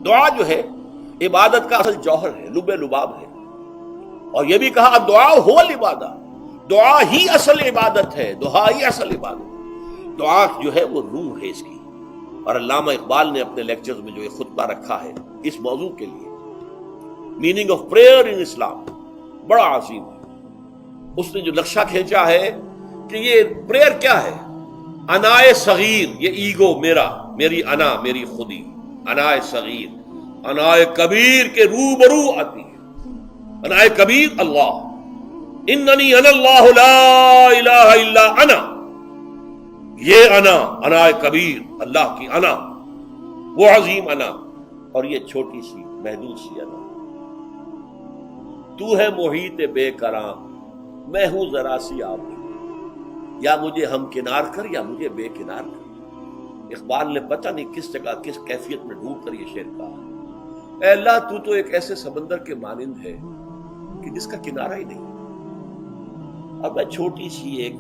دعا جو ہے عبادت کا اصل جوہر ہے، لب لباب ہے، اور یہ بھی کہا دعا ہو العبادہ، دعا ہی اصل عبادت ہے، دعا ہی اصل عبادت، دعا جو ہے وہ روح ہے اس کی۔ اور علامہ اقبال نے اپنے لیکچرز میں جو یہ خطبہ رکھا ہے اس موضوع کے لیے، میننگ آف پریئر ان اسلام، بڑا عظیم ہے۔ اس نے جو نقشہ کھینچا ہے کہ یہ پریئر کیا ہے، انائے صغیر، یہ ایگو میرا، میری انا، میری خودی، انائے صغیر، انائے کبیر کے روبرو آتی ہے۔ انائے کبیر اللہ، اننی انا اللہ لا الہ الا انا، یہ انا، انائے کبیر، اللہ کی انا، وہ عظیم انا، اور یہ چھوٹی سی محدود سی انا۔ تو ہے محیط بے کراں، میں ہوں ذرا سی آب، یا مجھے ہم کنار کر یا مجھے بے کنار کر۔ اقبال نے پتہ نہیں کس جگہ کس کیفیت میں ڈھونڈ کر یہ شعر کہا، اے اللہ تو تو ایک ایسے سمندر کے مانند ہے کہ جس کا کنارہ ہی نہیں، اب میں چھوٹی سی ایک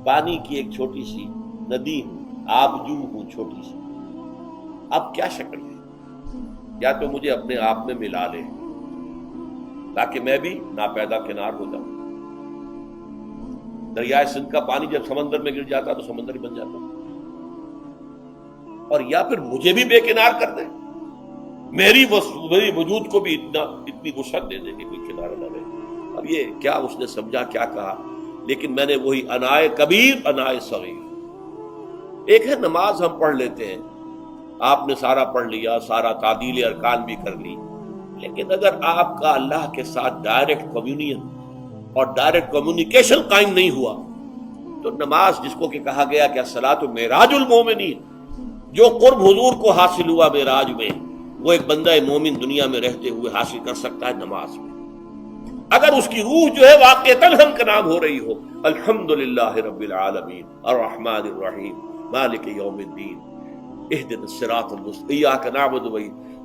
پانی کی ایک چھوٹی سی ندی ہوں، آبجو ہوں چھوٹی سی، اب کیا شکل ہے؟ یا تو مجھے اپنے آپ میں ملا لے تاکہ میں بھی ناپیدا کنار ہو جاؤں۔ دریائے سندھ کا پانی جب سمندر میں گر جاتا تو سمندر ہی بن جاتا، اور یا پھر مجھے بھی بے کنار کر دے، میری وجود کو بھی اتنی وسعت دے دے کہ کوئی کنارہ نہ رہے۔ اب یہ کیا اس نے سمجھا، کیا کہا، لیکن میں نے وہی انائے کبیر انائے صغیر۔ ایک ہے نماز ہم پڑھ لیتے ہیں، آپ نے سارا پڑھ لیا، سارا تعدیل ارکان بھی کر لی، لیکن اگر آپ کا اللہ کے ساتھ ڈائریکٹ کمیونین اور ڈائریکٹ کمیونیکیشن قائم نہیں ہوا تو نماز، جس کو کہ کہا گیا کہ الصلاۃ معراج المومنین، جو قرب حضور کو حاصل ہوا معراج میں، وہ ایک بندہ مومن دنیا میں رہتے ہوئے حاصل کر سکتا ہے نماز میں، اگر اس کی روح جو ہے واقعتاً ہم کا نام ہو رہی ہو، الحمدللہ رب العالمین الرحمن الرحیم مالک یوم الدین اہدنا الصراط المستقیم ایاک نعبد و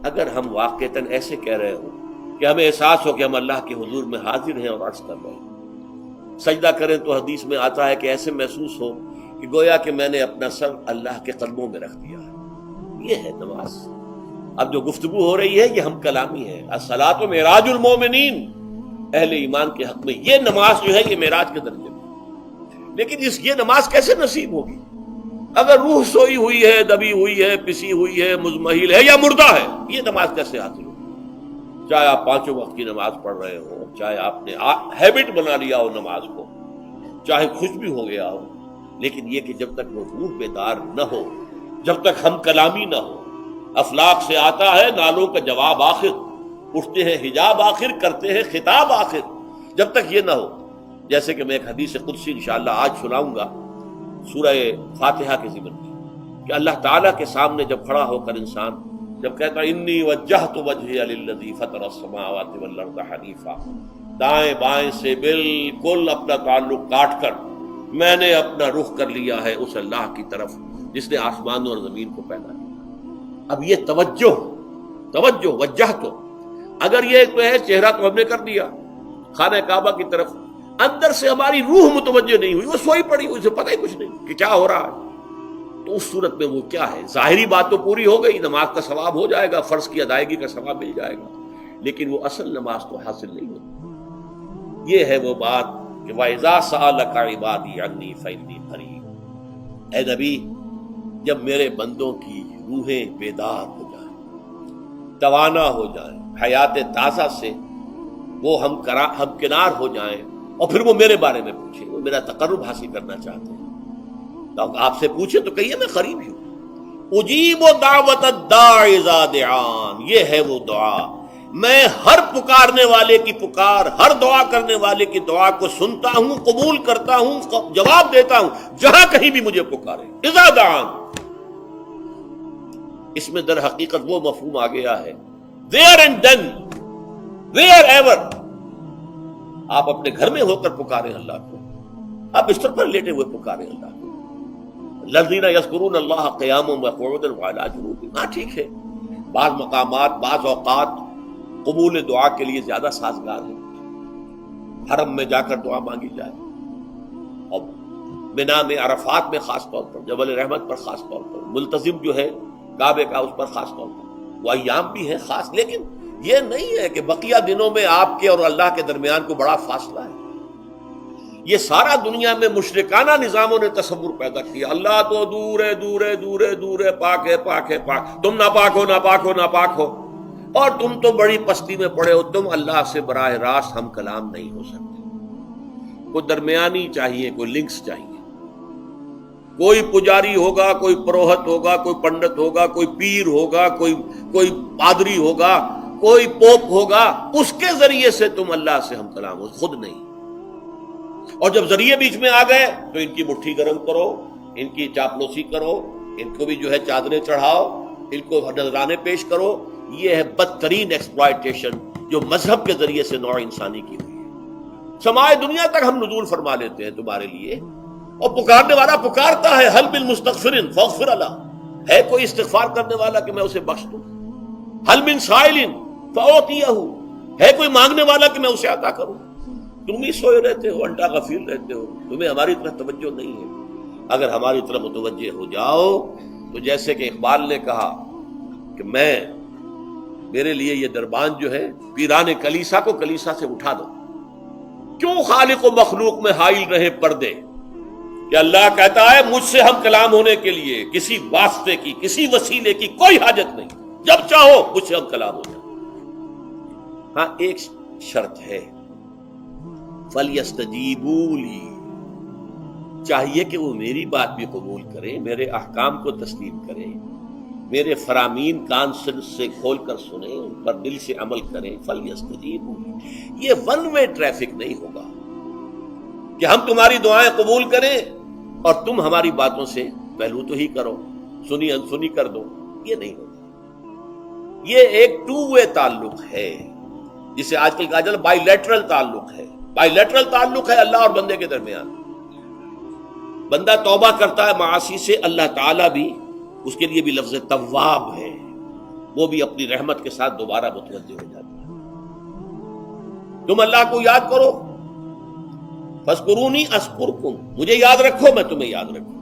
اگر ہم واقعتاً ایسے کہہ رہے ہوں کہ ہمیں احساس ہو کہ ہم اللہ کے حضور میں حاضر ہیں اور عرض کر رہے ہیں، سجدہ کریں تو حدیث میں آتا ہے کہ ایسے محسوس ہو کہ گویا کہ میں نے اپنا سر اللہ کے قدموں میں رکھ دیا ہے، یہ ہے نماز۔ اب جو گفتگو ہو رہی ہے یہ ہم کلامی ہے، الصلاۃ معراج المومنین، اہل ایمان کے حق میں یہ نماز جو ہے یہ معراج کے درجے میں، لیکن یہ نماز کیسے نصیب ہوگی اگر روح سوئی ہوئی ہے، دبی ہوئی ہے، پسی ہوئی ہے، مزمحل ہے یا مردہ ہے؟ یہ نماز کیسے حاصل ہوگی؟ چاہے آپ 5 وقت کی نماز پڑھ رہے ہو، چاہے آپ نے ہیبٹ بنا لیا ہو نماز کو، چاہے خوش بھی ہو گیا ہو، لیکن یہ کہ جب تک وہ روح بیدار نہ ہو، جب تک ہم کلامی نہ ہو، افلاق سے آتا ہے نالوں کا جواب آخر، اٹھتے ہیں حجاب آخر، کرتے ہیں خطاب آخر، جب تک یہ نہ ہو، جیسے کہ میں ایک حدیث قدسی انشاءاللہ آج سناؤں گا سورہ فاتحہ کے ضمن میں، کہ اللہ تعالیٰ کے سامنے جب کھڑا ہو کر انسان جب کہتا ہے انی وجہت وجہی للذی فطر السماوات والارض حنیفا، دائیں بائیں سے بالکل اپنا تعلق کاٹ کر میں نے اپنا رخ کر لیا ہے اس اللہ کی طرف جس نے آسمانوں اور زمین کو پیدا کیا۔ اب یہ توجہ وجہ تو اگر یہ تو ہے چہرہ تو ہم نے کر دیا خانہ کعبہ کی طرف، اندر سے ہماری روح متوجہ نہیں ہوئی، وہ سوئی پڑی ہوئی، اسے پتہ ہی کچھ نہیں کہ کیا ہو رہا ہے، تو اس صورت میں وہ کیا ہے؟ ظاہری بات تو پوری ہو گئی، نماز کا ثواب ہو جائے گا، فرض کی ادائیگی کا ثواب مل جائے گا، لیکن وہ اصل نماز تو حاصل نہیں ہوتی۔ یہ ہے وہ بات کہ وَإِذَا سَأَلَكَ عِبَادِي عَنِّي فَإِنِّي قَرِيبٌ، اے نبی جب میرے بندوں کی روحیں بیدار ہو جائیں، توانا ہو جائیں، حیات تازہ سے وہ ہم کنار ہو جائیں، اور پھر وہ میرے بارے میں پوچھیں، وہ میرا تقرب حاصل کرنا چاہتے ہیں، تو آپ سے پوچھیں تو کہیے میں قریب ہی ہوں، اجیب دعوت الداع اذا دعان، یہ ہے وہ دعا، میں ہر پکارنے والے کی پکار، ہر دعا کرنے والے کی دعا کو سنتا ہوں، قبول کرتا ہوں، جواب دیتا ہوں جہاں کہیں بھی مجھے پکارے، اذا دعان۔ اس میں در حقیقت وہ مفہوم آ گیا ہے there and then wherever، آپ اپنے گھر میں ہو کر پکاریں اللہ کو، آپ بستر پر لیٹے ہوئے پکاریں اللہ کو، الذین یذکرون اللہ قیاما وقعودا وعلی جنوبہم، ہاں ٹھیک ہے بعض مقامات بعض اوقات قبول دعا کے لیے زیادہ سازگار ہے، حرم میں جا کر دعا مانگی جائے، اور منا میں عرفات میں خاص طور پر، جبل رحمت پر خاص طور پر، ملتزم جو ہے کعبے کا اس پر خاص طور پر، وہ ایام بھی ہیں خاص، لیکن یہ نہیں ہے کہ بقیہ دنوں میں آپ کے اور اللہ کے درمیان کو بڑا فاصلہ ہے۔ یہ سارا دنیا میں مشرکانہ نظاموں نے تصور پیدا کیا، اللہ تو دور ہے دور ہے دور ہے دور ہے، پاک ہے پاک ہے پاک، تم ناپاک ہو ناپاک ہو ناپاک ہو، اور تم تو بڑی پستی میں پڑے ہو، تم اللہ سے براہ راست ہم کلام نہیں ہو سکتے۔ کوئی درمیانی چاہیے، کوئی لنکس چاہیے، کوئی پجاری ہوگا، کوئی پروہت ہوگا، کوئی پنڈت ہوگا، کوئی پیر ہوگا، کوئی پادری ہوگا، کوئی پوپ ہوگا، اس کے ذریعے سے تم اللہ سے ہم کلام ہو، خود نہیں۔ اور جب ذریعے بیچ میں آ گئے تو ان کی مٹھی گرم کرو، ان کی چاپلوسی کرو، ان کو بھی جو ہے چادریں چڑھاؤ، ان کو نذرانے پیش کرو۔ یہ ہے بدترین ایکسپلائٹیشن جو مذہب کے ذریعے سے نوع انسانی کی ہوئی ہے۔ سمائے دنیا تک ہم نزول فرما لیتے ہیں تمہارے لیے، اور پکارنے والا پکارتا ہے، حل من مستغفر فاغفر له، ہے کوئی استغفار کرنے والا کہ میں اسے بخش دوں؟ حل من سائل فاعطیہ، ہے کوئی مانگنے والا کہ میں اسے عطا کروں؟ تم ہی سوئے رہتے ہو، انٹا غفیر رہتے ہو، تمہیں ہماری طرف توجہ نہیں ہے۔ اگر ہماری طرف متوجہ ہو جاؤ تو جیسے کہ اقبال نے کہا کہ میرے لیے یہ دربان جو ہے، پیران کلیسا کو کلیسا سے اٹھا دو، کیوں خالق و مخلوق میں حائل رہے پردے، کہ اللہ کہتا ہے مجھ سے ہم کلام ہونے کے لیے کسی واسطے کی، کسی وسیلے کی کوئی حاجت نہیں، جب چاہو مجھ سے ہم کلام ہو جائے۔ ہاں ایک شرط ہے، فَلْيَسْتَجِيبُوا لِي، چاہیے کہ وہ میری بات بھی قبول کریں، میرے احکام کو تسلیم کریں، میرے فرامین کان سے کھول کر سنیں، ان پر دل سے عمل کریں۔ فَلْيَسْتَجِيبُوا لِي، یہ ون وے ٹریفک نہیں ہوگا کہ ہم تمہاری دعائیں قبول کریں اور تم ہماری باتوں سے پہلو تو ہی کرو، سنی انسنی کر دو، یہ نہیں ہوگا۔ یہ ایک ٹو وے تعلق ہے، جسے آج کل کہا جاتا ہے بائی لیٹرل تعلق ہے۔ بائی لیٹرل تعلق ہے اللہ اور بندے کے درمیان۔ بندہ توبہ کرتا ہے معاصی سے، اللہ تعالیٰ بھی اس کے لیے بھی لفظ تواب ہے، وہ بھی اپنی رحمت کے ساتھ دوبارہ متوجہ ہو جاتا ہے۔ تم اللہ کو یاد کرو، فاذکرونی اذکرکم، مجھے یاد رکھو میں تمہیں یاد رکھوں۔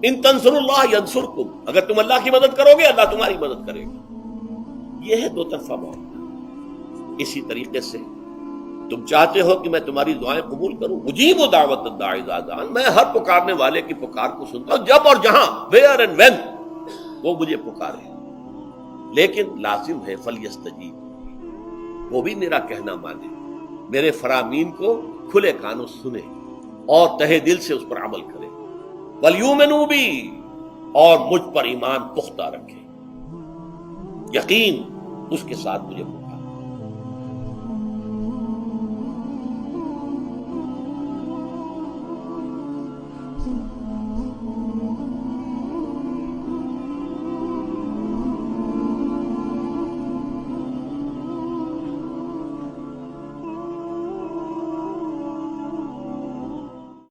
ان تنصروا اللہ ینصرکم، اگر تم اللہ کی مدد کرو گے اللہ تمہاری مدد کرے گا۔ یہ ہے دو طرفہ معاملہ۔ اسی طریقے سے تم چاہتے ہو کہ میں تمہاری دعائیں قبول کروں، مجیب دعوت الداعی اذا دعان، میں ہر پکارنے والے کی پکار کو سنتا ہوں، جب اور جہاں، ویئر اینڈ وین وہ مجھے پکارے، لیکن لازم ہے فلیستجیب، وہ بھی میرا کہنا مانے، میرے فرامین کو کھلے کانوں سنے اور تہہ دل سے اس پر عمل کرے، ولیؤمنوا بی، اور مجھ پر ایمان پختہ رکھے، یقین اس کے ساتھ مجھے